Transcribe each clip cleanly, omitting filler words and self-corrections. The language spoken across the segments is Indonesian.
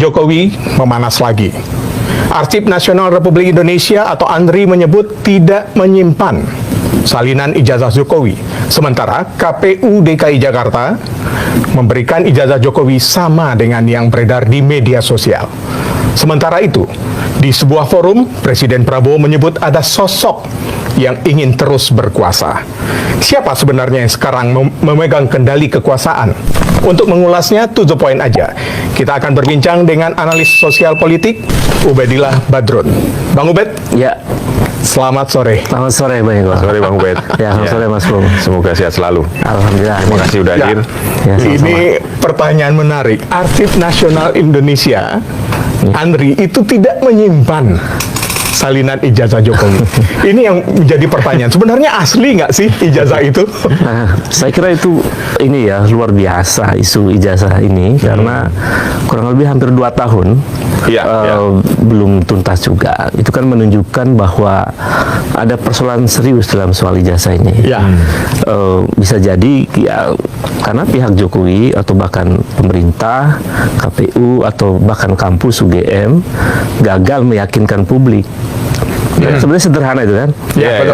Jokowi memanas lagi. Arsip Nasional Republik Indonesia atau ANRI menyebut tidak menyimpan salinan ijazah Jokowi. Sementara KPU DKI Jakarta memberikan ijazah Jokowi sama dengan yang beredar di media sosial. Sementara itu, di sebuah forum, Presiden Prabowo menyebut ada sosok yang ingin terus berkuasa. Siapa sebenarnya yang sekarang memegang kendali kekuasaan? Untuk mengulasnya, to the point aja. Kita akan berbincang dengan analis sosial politik, Ubedillah Badrun. Bang Ubed? Ya. Selamat sore. Selamat sore, Bang Iqbal. Selamat sore, Bang Ubed. Ya, selamat sore, Mas Bung. Semoga sehat selalu. Alhamdulillah. Terima kasih sudah hadir. Ya, Ini pertanyaan menarik. Arsip Nasional Indonesia, ANRI, itu tidak menyimpan salinan ijazah Jokowi. Ini yang menjadi pertanyaan. Sebenarnya asli nggak sih ijazah itu? Nah, saya kira itu ini ya luar biasa isu ijazah ini karena kurang lebih hampir 2 tahun belum tuntas juga. Itu kan menunjukkan bahwa ada persoalan serius dalam soal ijazah ini. Ya. Bisa jadi ya karena pihak Jokowi atau bahkan pemerintah, KPU atau bahkan kampus UGM gagal meyakinkan publik. Sebenarnya sederhana itu kan.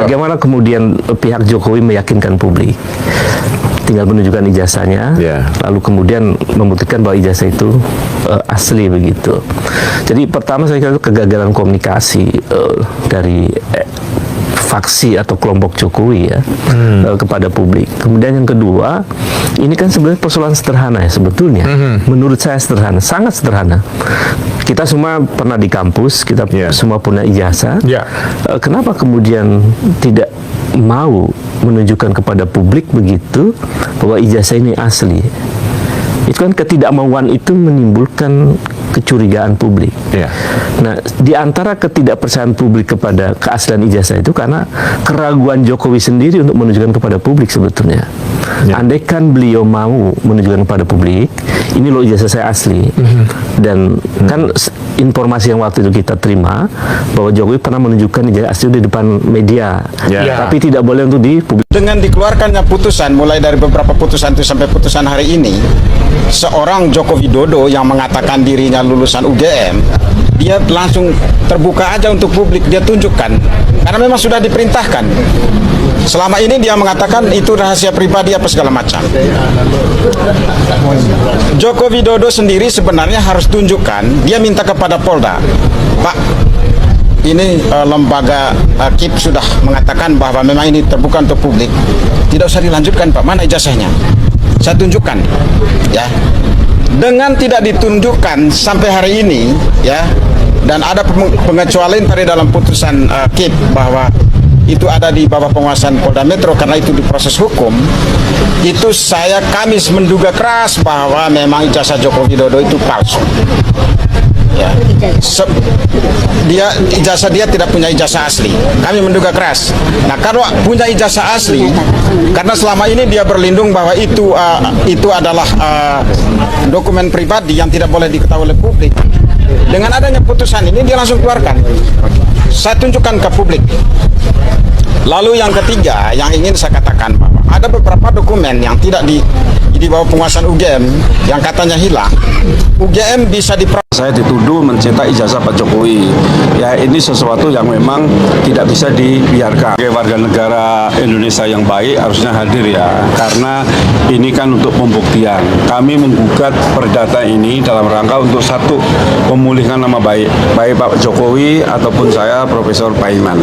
Bagaimana kemudian pihak Jokowi meyakinkan publik? Tinggal menunjukkan ijazahnya, lalu kemudian membuktikan bahwa ijazah itu asli begitu. Jadi pertama saya kira itu kegagalan komunikasi dari faksi atau kelompok Jokowi ya kepada publik. Kemudian yang kedua, ini kan sebenarnya persoalan sederhana ya sebetulnya. Menurut saya sederhana, sangat sederhana. Kita semua pernah di kampus, kita semua punya ijazah. Kenapa kemudian tidak mau menunjukkan kepada publik begitu bahwa ijazah ini asli? Itu kan ketidakmauan itu menimbulkan kecurigaan publik. Nah, di antara ketidakpercayaan publik kepada keaslian ijazah itu karena keraguan Jokowi sendiri untuk menunjukkan kepada publik sebetulnya. Andaikan beliau mau menunjukkan kepada publik, ini loh ijazah saya asli. Dan kan informasi yang waktu itu kita terima bahwa Jokowi pernah menunjukkan ijazah asli di depan media, tapi tidak boleh untuk dipublik. Dengan dikeluarkannya putusan, mulai dari beberapa putusan itu sampai putusan hari ini, seorang Joko Widodo yang mengatakan dirinya lulusan UGM, dia langsung terbuka aja untuk publik, dia tunjukkan, karena memang sudah diperintahkan. Selama ini dia mengatakan itu rahasia pribadi apa segala macam. Joko Widodo sendiri sebenarnya harus tunjukkan, dia minta kepada Polda, Pak, ini lembaga KIP sudah mengatakan bahwa memang ini terbuka untuk publik, tidak usah dilanjutkan Pak, mana ijazahnya? Saya tunjukkan, ya. Dengan tidak ditunjukkan sampai hari ini, ya, dan ada pengecualian tadi dalam putusan KIP bahwa itu ada di bawah penguasaan Polda Metro karena itu diproses hukum, itu kami menduga keras bahwa memang ijazah Joko Widodo itu palsu. Ya. Ijazah dia tidak punya ijazah asli. Kami menduga keras. Nah, kalau punya ijazah asli, karena selama ini dia berlindung bahwa itu adalah dokumen pribadi yang tidak boleh diketahui oleh publik. Dengan adanya putusan ini dia langsung keluarkan. Saya tunjukkan ke publik. Lalu yang ketiga yang ingin saya katakan, bahwa ada beberapa dokumen yang tidak di bawah penguasaan UGM yang katanya hilang. UGM bisa Saya dituduh mencetak ijazah Pak Jokowi. Ya, ini sesuatu yang memang tidak bisa dibiarkan. Sebagai warga negara Indonesia yang baik harusnya hadir ya, karena ini kan untuk pembuktian. Kami menggugat perdata ini dalam rangka untuk satu, memulihkan nama baik Pak Jokowi ataupun saya Profesor Paiman.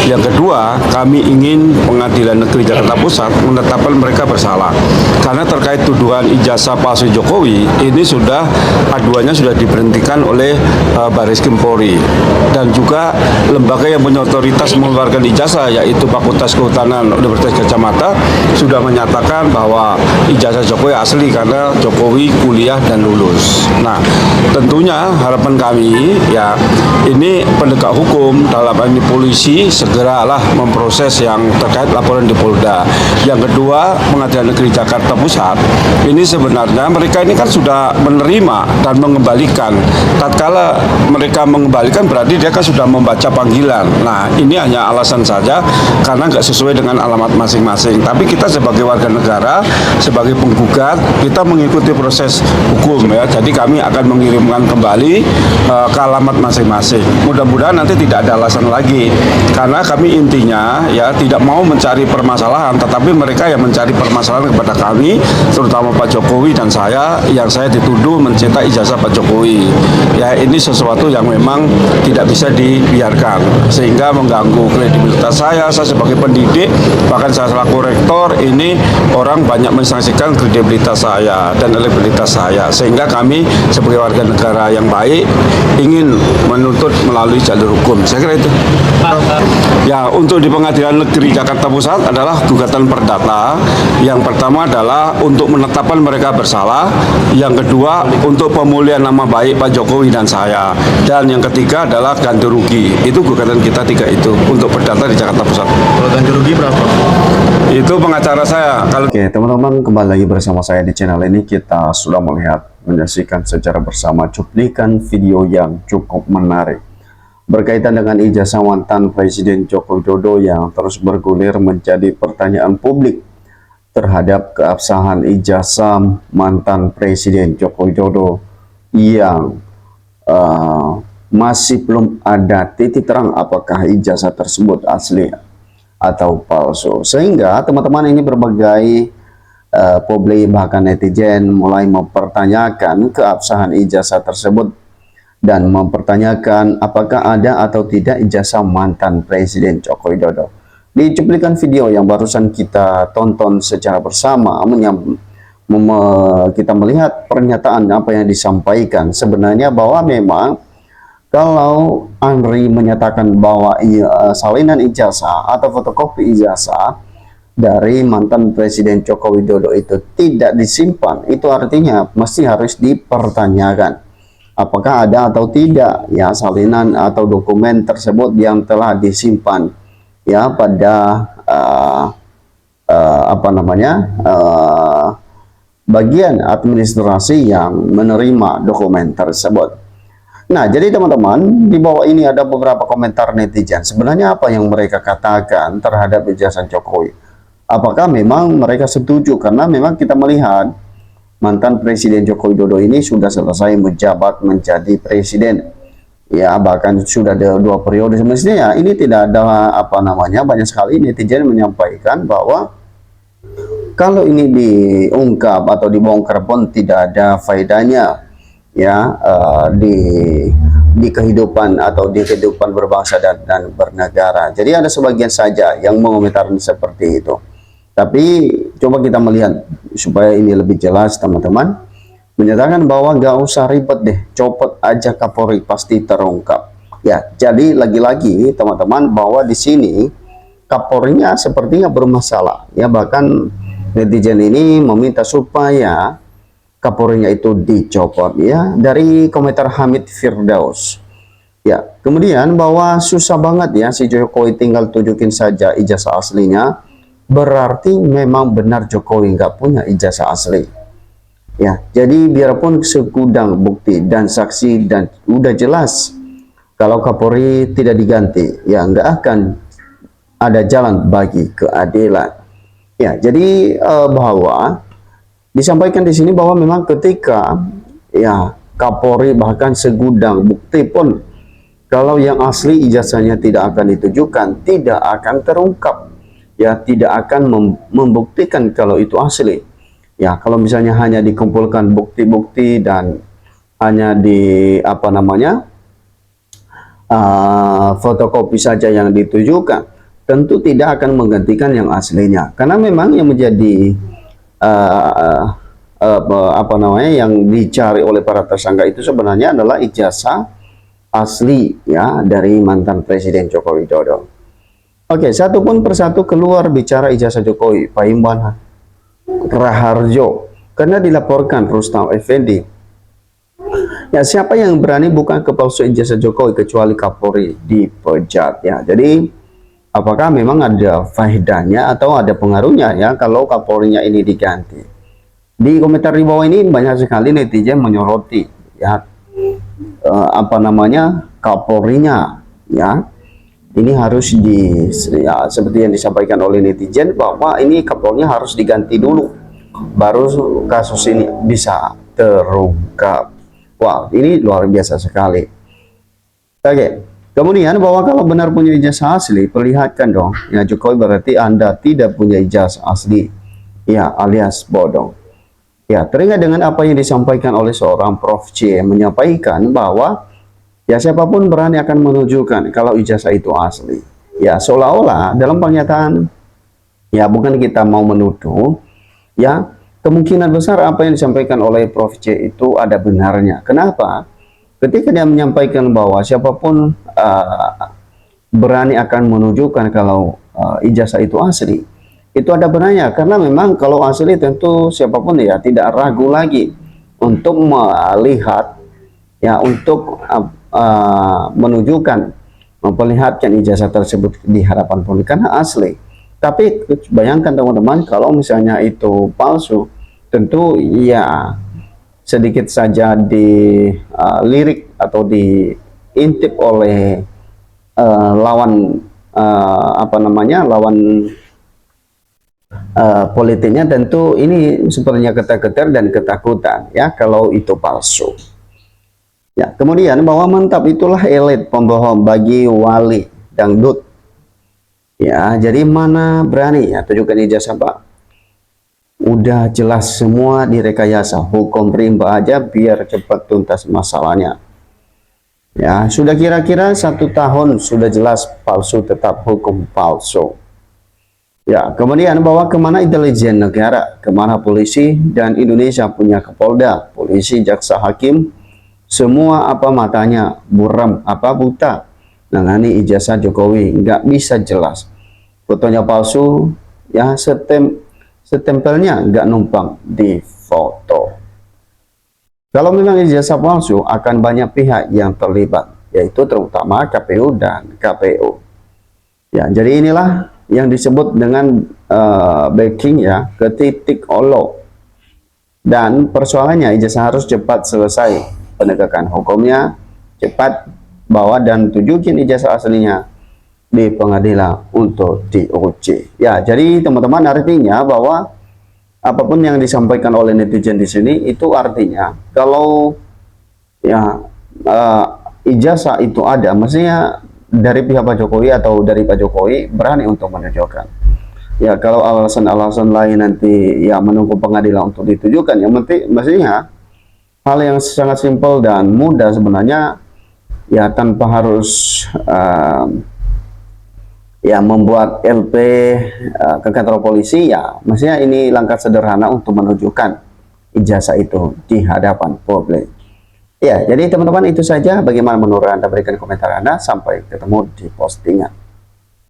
Yang kedua, kami ingin Pengadilan Negeri Jakarta Pusat menetapkan mereka bersalah. Karena terkait tuduhan ijazah palsu Jokowi, ini sudah aduannya sudah diberhentikan oleh Baris Krim Polri, dan juga lembaga yang punya otoritas mengeluarkan ijazah yaitu Fakultas Kehutanan Universitas Gadjah Mada sudah menyatakan bahwa ijazah Jokowi asli karena Jokowi kuliah dan lulus. Nah, tentunya harapan kami ya ini penegak hukum dalam hal ini polisi segeralah memproses yang terkait laporan di Polda. Yang kedua, Pengadilan Negeri Jakarta Pusat ini sebenarnya mereka ini kan sudah menerima dan mengembalikan. Tatkala mereka mengembalikan berarti dia kan sudah membaca panggilan. Nah, ini hanya alasan saja karena nggak sesuai dengan alamat masing-masing. Tapi kita sebagai warga negara, sebagai penggugat, kita mengikuti proses hukum ya. Jadi kami akan mengirimkan kembali ke alamat masing-masing. Mudah-mudahan nanti tidak ada alasan lagi. Karena kami intinya ya tidak mau mencari permasalahan, tetapi mereka yang mencari permasalahan kepada kami, terutama Pak Jokowi dan saya, yang saya dituduh mencetak ijazah Pak Jokowi. Ya, ini sesuatu yang memang tidak bisa dibiarkan, sehingga mengganggu kredibilitas saya sebagai pendidik, bahkan saya selaku rektor, ini orang banyak mensanksikan kredibilitas saya dan elektabilitas saya, sehingga kami sebagai warga negara yang baik ingin menuntut melalui jalur hukum. Saya kira itu. Ya, untuk di Pengadilan Negeri Jakarta Pusat adalah gugatan perdata. Yang pertama adalah untuk menetapkan mereka bersalah, yang kedua untuk pemulihan nama baik Pak Jokowi dan saya, dan yang ketiga adalah ganti rugi. Itu gugatan kita tiga itu untuk perdata di Jakarta Pusat. Kalau ganti rugi berapa? Itu pengacara saya. Kalau Oke, teman-teman, kembali lagi bersama saya di channel ini. Kita sudah menyaksikan secara bersama cuplikan video yang cukup menarik berkaitan dengan ijazah mantan Presiden Joko Widodo yang terus bergulir menjadi pertanyaan publik terhadap keabsahan ijazah mantan Presiden Joko Widodo yang masih belum ada titik terang apakah ijazah tersebut asli atau palsu. Sehingga teman-teman, ini berbagai publik bahkan netizen mulai mempertanyakan keabsahan ijazah tersebut dan mempertanyakan apakah ada atau tidak ijazah mantan Presiden Joko Widodo. Di cuplikan video yang barusan kita tonton secara bersama, kita melihat pernyataan apa yang disampaikan sebenarnya, bahwa memang kalau Andri menyatakan bahwa salinan ijazah atau fotokopi ijazah dari mantan Presiden Joko Widodo itu tidak disimpan, itu artinya mesti harus dipertanyakan apakah ada atau tidak ya salinan atau dokumen tersebut yang telah disimpan ya pada bagian administrasi yang menerima dokumen tersebut. Nah, jadi teman-teman, di bawah ini ada beberapa komentar netizen. Sebenarnya apa yang mereka katakan terhadap ijazah Jokowi? Apakah memang mereka setuju? Karena memang kita melihat mantan Presiden Joko Widodo ini sudah selesai menjabat menjadi presiden, ya bahkan sudah ada 2 periode. Semestinya ini tidak ada banyak sekali netizen menyampaikan bahwa kalau ini diungkap atau dibongkar pun tidak ada faedahnya ya di kehidupan atau di kehidupan berbangsa dan bernegara. Jadi ada sebagian saja yang mengomentari seperti itu. Tapi coba kita melihat supaya ini lebih jelas, teman-teman. Menyatakan bahwa gak usah ribet deh, copot aja Kapolri pasti terungkap. Ya, jadi lagi-lagi teman-teman, bahwa di sini Kapolrinya sepertinya bermasalah. Ya, bahkan netizen ini meminta supaya Kapolrinya itu dicopot ya, dari komentar Hamid Firdaus. Ya, kemudian bahwa susah banget ya si Jokowi, tinggal tunjukin saja ijazah aslinya. Berarti memang benar Jokowi nggak punya ijazah asli ya. Jadi biarpun segudang bukti dan saksi dan udah jelas kalau Kapolri tidak diganti, ya nggak akan ada jalan bagi keadilan ya. Jadi bahwa disampaikan di sini bahwa memang ketika ya Kapolri bahkan segudang bukti pun kalau yang asli ijazahnya tidak akan ditujukan, tidak akan terungkap. Ya, tidak akan membuktikan kalau itu asli. Ya, kalau misalnya hanya dikumpulkan bukti-bukti dan hanya di fotokopi saja yang ditujukan, tentu tidak akan menggantikan yang aslinya. Karena memang yang menjadi yang dicari oleh para tersangka itu sebenarnya adalah ijazah asli ya dari mantan Presiden Joko Widodo. Oke, satu pun persatu keluar bicara ijazah Jokowi, Pak Imban Raharjo, karena dilaporkan Rustam Effendi. Ya, siapa yang berani bukan kepalsu ijazah Jokowi kecuali Kapolri dipecat ya. Jadi apakah memang ada faedahnya atau ada pengaruhnya ya kalau Kapolrinya ini diganti? Di komentar di bawah ini banyak sekali netizen menyoroti ya apa namanya Kapolrinya ya. Ini harus ya, seperti yang disampaikan oleh netizen bahwa ini Kapolrinya harus diganti dulu baru kasus ini bisa terungkap. Wah, ini luar biasa sekali. Oke. Kemudian bahwa kalau benar punya ijazah asli, perlihatkan dong. Ya Jokowi berarti Anda tidak punya ijazah asli. Ya, alias bodong. Ya, teringat dengan apa yang disampaikan oleh seorang Prof. C menyampaikan bahwa ya siapapun berani akan menunjukkan kalau ijazah itu asli. Ya, seolah-olah dalam pernyataan ya bukan kita mau menuduh, ya kemungkinan besar apa yang disampaikan oleh Prof. C itu ada benarnya. Kenapa? Ketika dia menyampaikan bahwa siapapun berani akan menunjukkan kalau ijazah itu asli, itu ada benarnya, karena memang kalau asli tentu siapapun ya tidak ragu lagi untuk melihat ya, untuk menunjukkan, memperlihatkan ijazah tersebut di hadapan publik karena asli. Tapi bayangkan teman-teman, kalau misalnya itu palsu, tentu ya sedikit saja dilirik atau diintip oleh lawan apa namanya, lawan politiknya, tentu ini sepertinya ketar-ketir dan ketakutan ya kalau itu palsu. Ya, kemudian bahwa mantap itulah elit pembohong bagi wali dangdut. Ya, jadi mana berani ya tunjukkan ijazah Pak. Udah jelas semua direkayasa, hukum rimba aja biar cepat tuntas masalahnya. Ya, sudah kira-kira 1 tahun sudah jelas palsu, tetap hukum palsu. Ya, kemudian bahwa kemana intelijen negara, kemana polisi dan Indonesia punya Kapolda, polisi, jaksa, hakim, semua apa matanya, buram apa buta, nangani ijazah Jokowi, nggak bisa jelas. Fotonya palsu, ya setempelnya nggak numpang di foto. Kalau memang ijazah palsu, akan banyak pihak yang terlibat, yaitu terutama KPU dan KPU. Ya, jadi inilah yang disebut dengan backing ya, ke titik olo. Dan persoalannya ijazah harus cepat selesai, penegakan hukumnya cepat, bawa dan tunjukin ijazah aslinya di pengadilan untuk diuji. Ya, jadi teman-teman, artinya bahwa apapun yang disampaikan oleh netizen di sini itu artinya kalau ya ijazah itu ada, mestinya dari pihak Pak Jokowi atau dari Pak Jokowi berani untuk menunjukkan. Ya, kalau alasan-alasan lain nanti ya menunggu pengadilan untuk ditujukan, yang penting mestinya hal yang sangat simpel dan mudah sebenarnya ya, tanpa harus ya membuat LP ke kantor polisi, ya mestinya ini langkah sederhana untuk menunjukkan ijazah itu di hadapan publik. Ya, jadi teman-teman itu saja. Bagaimana menurut Anda? Berikan komentar Anda. Sampai ketemu di postingan.